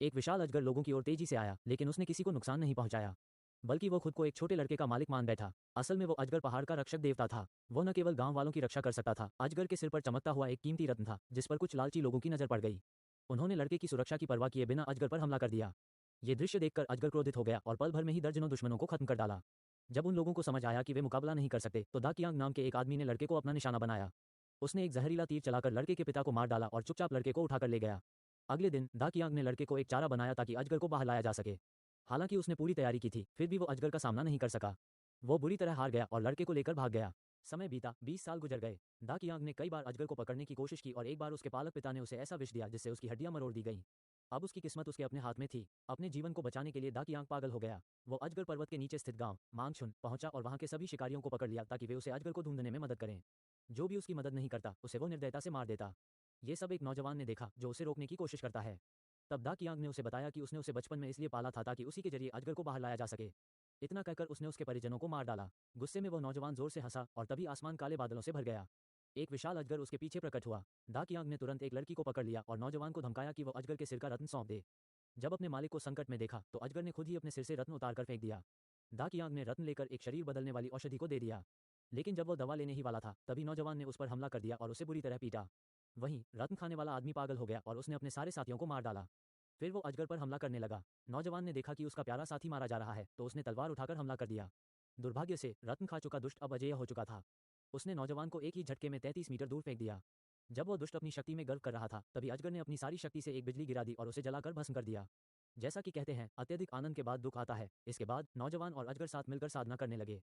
एक विशाल अजगर लोगों की ओर तेजी से आया, लेकिन उसने किसी को नुकसान नहीं पहुंचाया, बल्कि वो खुद को एक छोटे लड़के का मालिक मान बैठा। असल में वो अजगर पहाड़ का रक्षक देवता था। वो न केवल गांव वालों की रक्षा कर सकता था, अजगर के सिर पर चमकता हुआ एक कीमती रत्न था, जिस पर कुछ लालची लोगों की नजर पड़ गई। उन्होंने लड़के की सुरक्षा की परवाह किए बिना अजगर पर हमला कर दिया। ये दृश्य देखकर अजगर क्रोधित हो गया और पल भर में ही दर्जनों दुश्मनों को खत्म कर डाला। जब उन लोगों को समझ आया कि वे मुकाबला नहीं कर सकते, तो दा कियांग नाम के एक आदमी ने लड़के को अपना निशाना बनाया। उसने एक जहरीला तीर चलाकर लड़के के पिता को मार डाला और चुपचाप लड़के को उठाकर ले गया। अगले दिन दा कियांग ने लड़के को एक चारा बनाया ताकि अजगर को बाहर लाया जा सके। हालांकि उसने पूरी तैयारी की थी, फिर भी वो अजगर का सामना नहीं कर सका। वो बुरी तरह हार गया और लड़के को लेकर भाग गया। समय बीता, 20 साल गुजर गए। दा कियांग ने कई बार अजगर को पकड़ने की कोशिश की और एक बार उसके पालक पिता ने उसे ऐसा विष दिया जिससे उसकी हड्डियां मरोड़ दी गईं। अब उसकी किस्मत उसके अपने हाथ में थी। अपने जीवन को बचाने के लिए दा कियांग पागल हो गया। वो अजगर पर्वत के नीचे स्थित गांव मांगछुन पहुंचा और वहां के सभी शिकारियों को पकड़ लिया ताकि वे उसे अजगर को ढूंढने में मदद करें। जो भी उसकी मदद नहीं करता, उसे वो निर्दयता से मार देता। ये सब एक नौजवान ने देखा जो उसे रोकने की कोशिश करता है। तब दा कियांग ने उसे बताया कि उसने उसे बचपन में इसलिए पाला था ताकि उसी के जरिए अजगर को बाहर लाया जा सके। इतना कहकर उसने उसके परिजनों को मार डाला। गुस्से में वो नौजवान जोर से हंसा और तभी आसमान काले बादलों से भर गया। एक विशाल अजगर उसके पीछे प्रकट हुआ। दा कियांग ने तुरंत एक लड़की को पकड़ लिया और नौजवान को धमकाया कि वो अजगर के सिर का रत्न सौंप दे। जब अपने मालिक को संकट में देखा तो अजगर ने खुद ही अपने सिर से रत्न उतारकर फेंक दिया। दा कियांग ने रत्न लेकर एक शरीर बदलने वाली औषधि को दे दिया। लेकिन जब वो दवा लेने ही वाला था, तभी नौजवान ने उस पर हमला कर दिया और उसे बुरी तरह पीटा। वहीं रत्न खाने वाला आदमी पागल हो गया और उसने अपने सारे साथियों को मार डाला। फिर वो अजगर पर हमला करने लगा। नौजवान ने देखा कि उसका प्यारा साथी मारा जा रहा है, तो उसने तलवार उठाकर हमला कर दिया। दुर्भाग्य से रत्न खा चुका दुष्ट अब अजेय हो चुका था। उसने नौजवान को एक ही झटके में 33 मीटर दूर फेंक दिया। जब वो दुष्ट अपनी शक्ति में गर्व कर रहा था, तभी अजगर ने अपनी सारी शक्ति से एक बिजली गिरा दी और उसे जलाकर भस्म कर दिया। जैसा कि कहते हैं, अत्यधिक आनंद के बाद दुख आता है। इसके बाद नौजवान और अजगर साथ मिलकर साधना करने लगे।